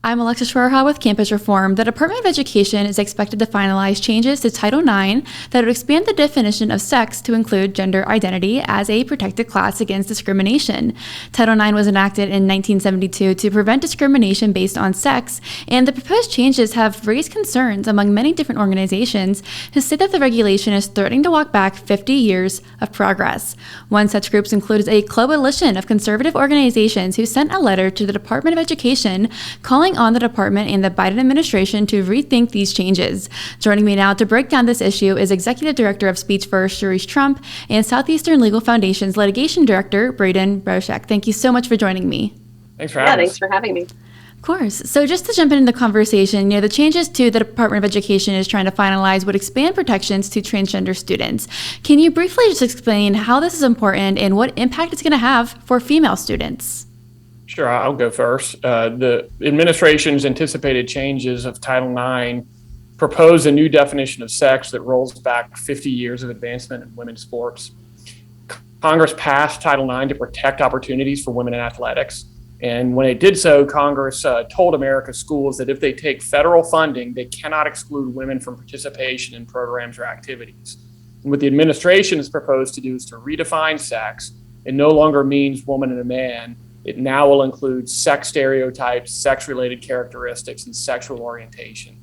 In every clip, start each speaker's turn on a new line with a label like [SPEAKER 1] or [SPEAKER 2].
[SPEAKER 1] I'm Alexa Schwerha with Campus Reform. The Department of Education is expected to finalize changes to Title IX that would expand the definition of sex to include gender identity as a protected class against discrimination. Title IX was enacted in 1972 to prevent discrimination based on sex, and the proposed changes have raised concerns among many different organizations who say that the regulation is threatening to walk back 50 years of progress. One such group includes a coalition of conservative organizations who sent a letter to the Department of Education calling on the department and the Biden administration to rethink these changes. Joining me now to break down this issue is Executive Director of Speech First, Cherise, and Southeastern Legal Foundation's Litigation Director, Braden. Boucek. Thank you so much for joining me.
[SPEAKER 2] Thanks for having us.
[SPEAKER 3] Thanks for having me.
[SPEAKER 1] Of course. So just to jump into the conversation, the changes to the Department of Education is trying to finalize would expand protections to transgender students. Can you briefly just explain how this is important and what impact it's going to have for female students?
[SPEAKER 2] Sure, I'll go first. The administration's anticipated changes of Title IX propose a new definition of sex that rolls back 50 years of advancement in women's sports. Congress passed Title IX to protect opportunities for women in athletics. And when it did so, Congress told America's schools that if they take federal funding, they cannot exclude women from participation in programs or activities. And what the administration has proposed to do is to redefine sex. It no longer means woman and a man. It now will include sex stereotypes, sex-related characteristics, and sexual orientation.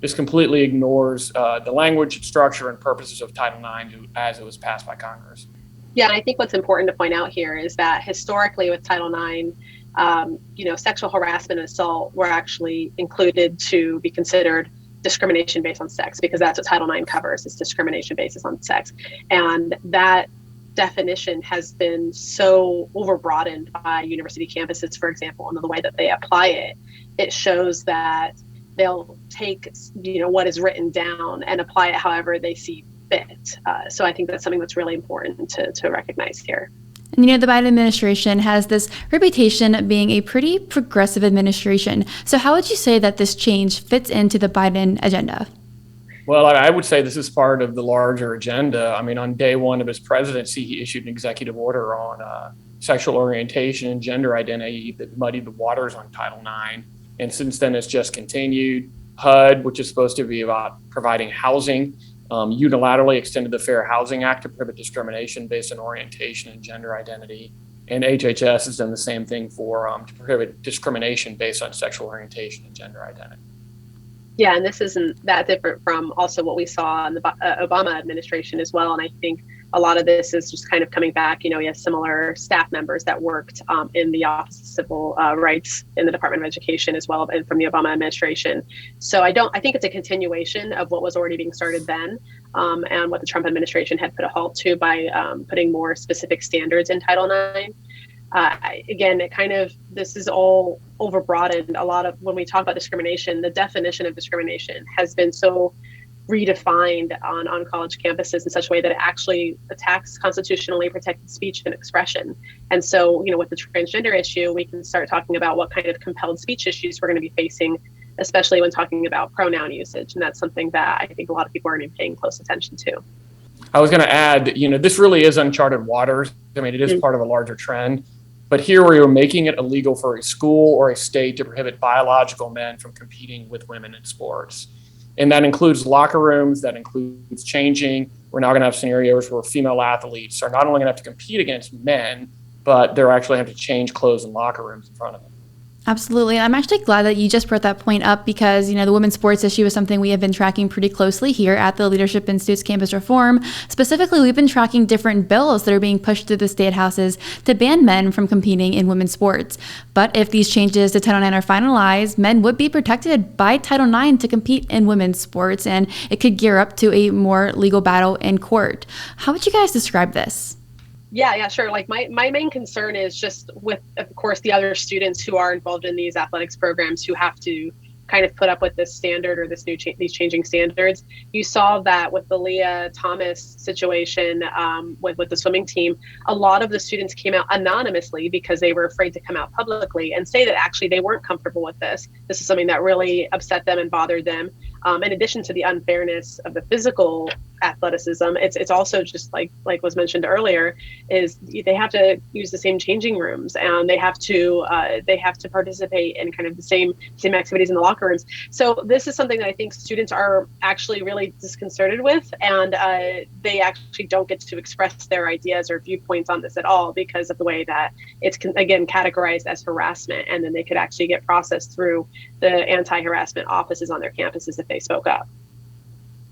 [SPEAKER 2] This completely ignores the language, structure, and purposes of Title IX as it was passed by Congress.
[SPEAKER 3] Yeah, and I think what's important to point out here is that historically with Title IX, sexual harassment and assault were actually included to be considered discrimination based on sex, because that's what Title IX covers, is discrimination based on sex. And that definition has been so overbroadened by university campuses, for example, and the way that they apply it. It shows that they'll take, what is written down and apply it however they see fit. So I think that's something that's really important to recognize here.
[SPEAKER 1] And the Biden administration has this reputation of being a pretty progressive administration. So how would you say that this change fits into the Biden agenda?
[SPEAKER 2] Well, I would say this is part of the larger agenda. I mean, on day one of his presidency, he issued an executive order on sexual orientation and gender identity that muddied the waters on Title IX. And since then, it's just continued. HUD, which is supposed to be about providing housing, unilaterally extended the Fair Housing Act to prohibit discrimination based on orientation and gender identity. And HHS has done the same thing to prohibit discrimination based on sexual orientation and gender identity.
[SPEAKER 3] Yeah, and this isn't that different from also what we saw in the Obama administration as well. And I think a lot of this is just kind of coming back. We have similar staff members that worked in the Office of Civil Rights in the Department of Education as well, and from the Obama administration. So I think it's a continuation of what was already being started then, and what the Trump administration had put a halt to by putting more specific standards in Title IX. This is all overbroadened. A lot of, when we talk about discrimination, the definition of discrimination has been so redefined on college campuses in such a way that it actually attacks constitutionally protected speech and expression. And so, with the transgender issue, we can start talking about what kind of compelled speech issues we're going to be facing, especially when talking about pronoun usage. And that's something that I think a lot of people aren't even paying close attention to.
[SPEAKER 2] I was going to add, this really is uncharted waters. I mean, it is part of a larger trend. But here we are making it illegal for a school or a state to prohibit biological men from competing with women in sports. And that includes locker rooms, that includes changing. We're now going to have scenarios where female athletes are not only going to have to compete against men, but they're actually have to change clothes in locker rooms in front of them.
[SPEAKER 1] Absolutely. I'm actually glad that you just brought that point up because, the women's sports issue is something we have been tracking pretty closely here at the Leadership Institute's Campus Reform. Specifically, we've been tracking different bills that are being pushed through the state houses to ban men from competing in women's sports. But if these changes to Title IX are finalized, men would be protected by Title IX to compete in women's sports, and it could gear up to a more legal battle in court. How would you guys describe this?
[SPEAKER 3] Yeah, sure. Like my main concern is just with, of course, the other students who are involved in these athletics programs who have to kind of put up with this standard or these changing standards. You saw that with the Leah Thomas situation with the swimming team. A lot of the students came out anonymously because they were afraid to come out publicly and say that actually they weren't comfortable with this. This is something that really upset them and bothered them. In addition to the unfairness of the physical athleticism. It's also just like was mentioned earlier, is they have to use the same changing rooms, and they have to participate in kind of the same activities in the locker rooms. So this is something that I think students are actually really disconcerted with, and they actually don't get to express their ideas or viewpoints on this at all because of the way that it's again categorized as harassment, and then they could actually get processed through the anti-harassment offices on their campuses if they spoke up.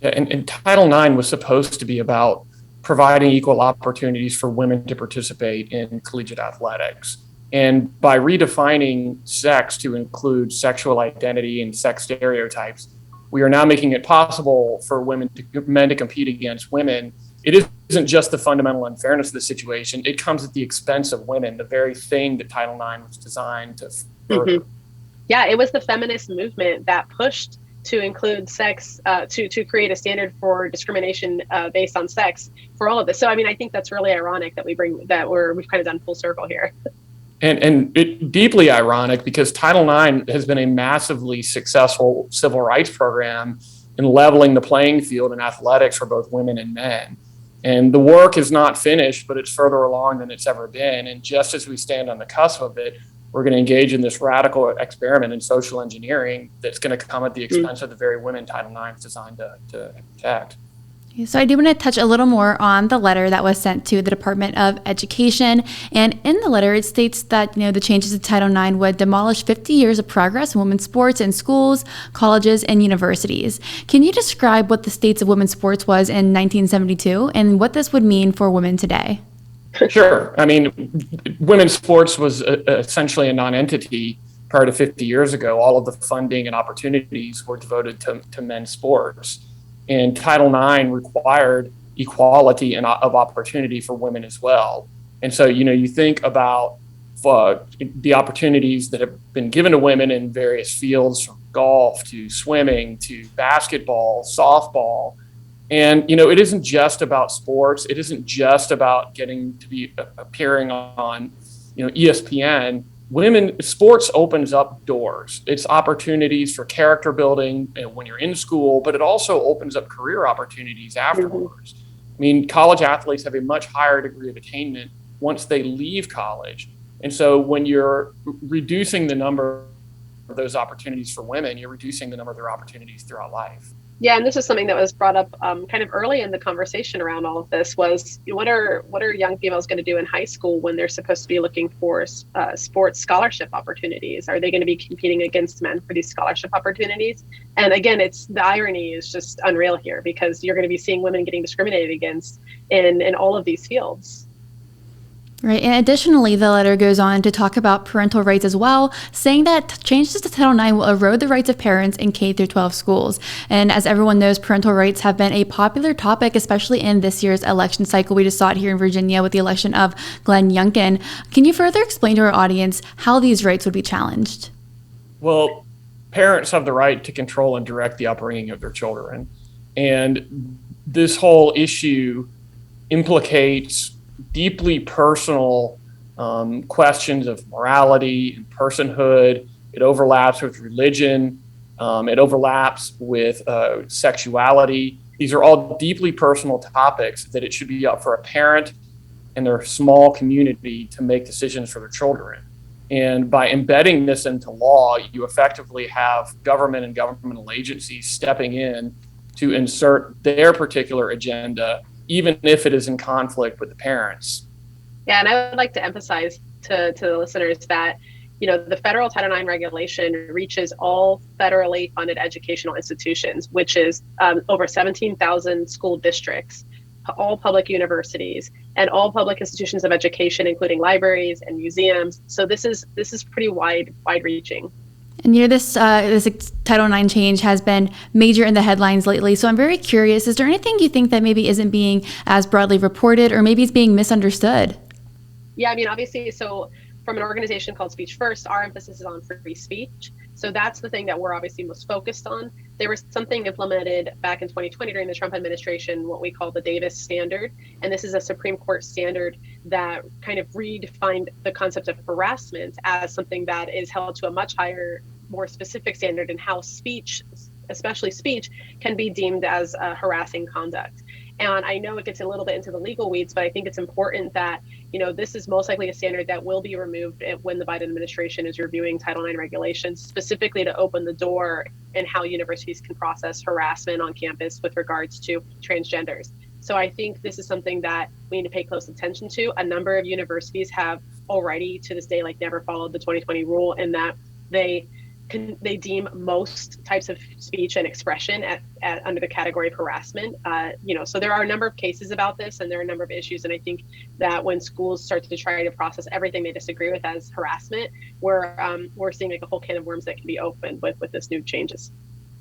[SPEAKER 2] Yeah, and Title IX was supposed to be about providing equal opportunities for women to participate in collegiate athletics. And by redefining sex to include sexual identity and sex stereotypes, we are now making it possible for men to compete against women. It isn't just the fundamental unfairness of the situation. It comes at the expense of women, the very thing that Title IX was designed to further.
[SPEAKER 3] Mm-hmm. Yeah, it was the feminist movement that pushed to include sex, to create a standard for discrimination based on sex for all of this. So, I mean, I think that's really ironic that we've kind of done full circle here.
[SPEAKER 2] And it deeply ironic because Title IX has been a massively successful civil rights program in leveling the playing field in athletics for both women and men. And the work is not finished, but it's further along than it's ever been. And just as we stand on the cusp of it, we're going to engage in this radical experiment in social engineering that's going to come at the expense of the very women Title IX is designed to protect.
[SPEAKER 1] So I do want to touch a little more on the letter that was sent to the Department of Education. And in the letter, it states that, the changes to Title IX would demolish 50 years of progress in women's sports in schools, colleges, and universities. Can you describe what the states of women's sports was in 1972 and what this would mean for women today?
[SPEAKER 2] Sure. I mean, women's sports was essentially a non-entity prior to 50 years ago. All of the funding and opportunities were devoted to men's sports. And Title IX required equality of opportunity for women as well. And so, you think about the opportunities that have been given to women in various fields, from golf to swimming to basketball, softball. And, it isn't just about sports. It isn't just about getting to be appearing on, ESPN. Sports opens up doors. It's opportunities for character building when you're in school, but it also opens up career opportunities afterwards. I mean, college athletes have a much higher degree of attainment once they leave college. And so when you're reducing the number of those opportunities for women, you're reducing the number of their opportunities throughout life.
[SPEAKER 3] Yeah, and this is something that was brought up kind of early in the conversation around all of this was what are young females going to do in high school when they're supposed to be looking for sports scholarship opportunities? Are they going to be competing against men for these scholarship opportunities? And again, the irony is just unreal here because you're going to be seeing women getting discriminated against in all of these fields.
[SPEAKER 1] Right. And additionally, the letter goes on to talk about parental rights as well, saying that changes to Title IX will erode the rights of parents in K through 12 schools. And as everyone knows, parental rights have been a popular topic, especially in this year's election cycle. We just saw it here in Virginia with the election of Glenn Youngkin. Can you further explain to our audience how these rights would be challenged?
[SPEAKER 2] Well, parents have the right to control and direct the upbringing of their children. And this whole issue implicates deeply personal questions of morality and personhood. It overlaps with religion. It overlaps with sexuality. These are all deeply personal topics that it should be up for a parent and their small community to make decisions for their children. And by embedding this into law, you effectively have government and governmental agencies stepping in to insert their particular agenda, even if it is in conflict with the parents.
[SPEAKER 3] Yeah, and I would like to emphasize to the listeners that, the federal Title IX regulation reaches all federally funded educational institutions, which is over 17,000 school districts, all public universities, and all public institutions of education, including libraries and museums. So this is pretty wide-reaching.
[SPEAKER 1] And this Title IX change has been major in the headlines lately. So I'm very curious, is there anything you think that maybe isn't being as broadly reported or maybe it's being misunderstood?
[SPEAKER 3] Yeah, I mean, obviously, so from an organization called Speech First, our emphasis is on free speech. So that's the thing that we're obviously most focused on. There was something implemented back in 2020 during the Trump administration, what we call the Davis standard. And this is a Supreme Court standard that kind of redefined the concept of harassment as something that is held to a much higher, more specific standard in how speech especially speech, can be deemed as harassing conduct. And I know it gets a little bit into the legal weeds, but I think it's important that, this is most likely a standard that will be removed when the Biden administration is reviewing Title IX regulations, specifically to open the door in how universities can process harassment on campus with regards to transgenders. So I think this is something that we need to pay close attention to. A number of universities have already, to this day, never followed the 2020 rule, in that they deem most types of speech and expression under the category of harassment. So there are a number of cases about this, and there are a number of issues. And I think that when schools start to try to process everything they disagree with as harassment, we're seeing a whole can of worms that can be opened with this new changes.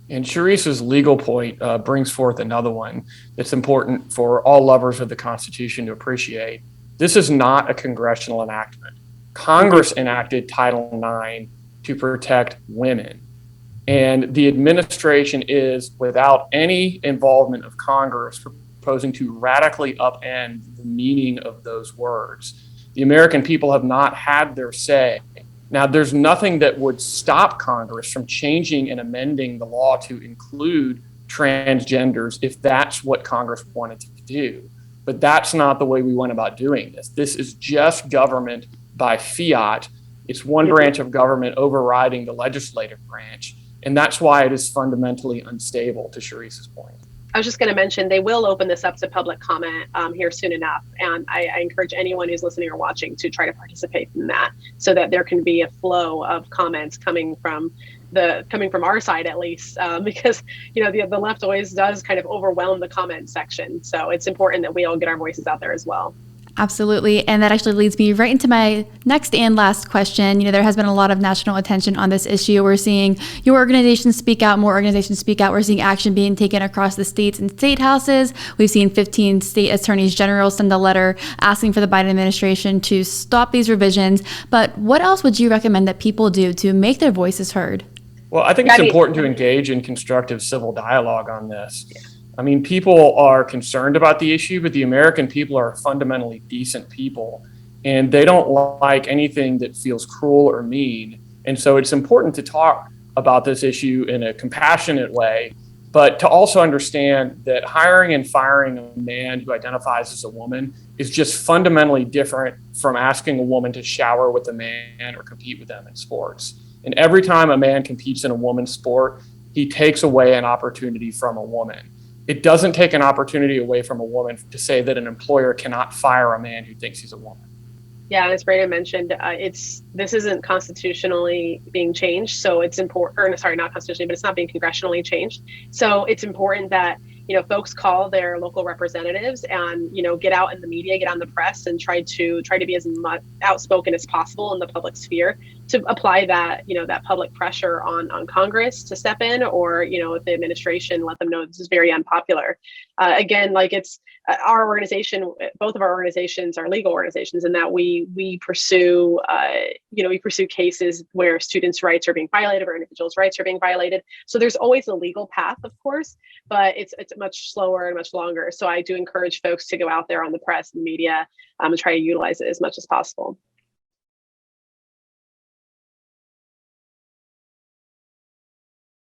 [SPEAKER 2] And Cherise's legal point brings forth another one that's important for all lovers of the Constitution to appreciate. This is not a congressional enactment. Congress enacted Title IX to protect women. And the administration is, without any involvement of Congress, proposing to radically upend the meaning of those words. The American people have not had their say. Now, there's nothing that would stop Congress from changing and amending the law to include transgenders if that's what Congress wanted to do. But that's not the way we went about doing this. This is just government by fiat. It's one branch of government overriding the legislative branch. And that's why it is fundamentally unstable, to Cherise's point.
[SPEAKER 3] I was just going to mention, they will open this up to public comment here soon enough. And I encourage anyone who's listening or watching to try to participate in that, so that there can be a flow of comments coming from our side, at least, because, the left always does kind of overwhelm the comment section. So it's important that we all get our voices out there as well.
[SPEAKER 1] Absolutely. And that actually leads me right into my next and last question. There has been a lot of national attention on this issue. We're seeing your organization speak out, more organizations speak out. We're seeing action being taken across the states and state houses. We've seen 15 state attorneys general send a letter asking for the Biden administration to stop these revisions. But what else would you recommend that people do to make their voices heard?
[SPEAKER 2] Well, I think it's important to engage in constructive civil dialogue on this. I mean, people are concerned about the issue, but the American people are fundamentally decent people, and they don't like anything that feels cruel or mean. And so it's important to talk about this issue in a compassionate way, but to also understand that hiring and firing a man who identifies as a woman is just fundamentally different from asking a woman to shower with a man or compete with them in sports. And every time a man competes in a woman's sport, he takes away an opportunity from a woman. It doesn't take an opportunity away from a woman to say that an employer cannot fire a man who thinks he's a woman.
[SPEAKER 3] Yeah, and as Braden mentioned, this isn't constitutionally being changed, so it's important. Or sorry, not constitutionally, but it's not being congressionally changed. So it's important that folks call their local representatives and get out in the media, get on the press, and try to be as much outspoken as possible in the public sphere to apply that that public pressure on Congress to step in, or if the administration, let them know this is very unpopular. Again, it's our organization. Both of our organizations are legal organizations, in that we pursue cases where students' rights are being violated or individuals' rights are being violated. So there's always a legal path, of course, but it's much slower and much longer. So I do encourage folks to go out there on the press and media and try to utilize it as much as possible.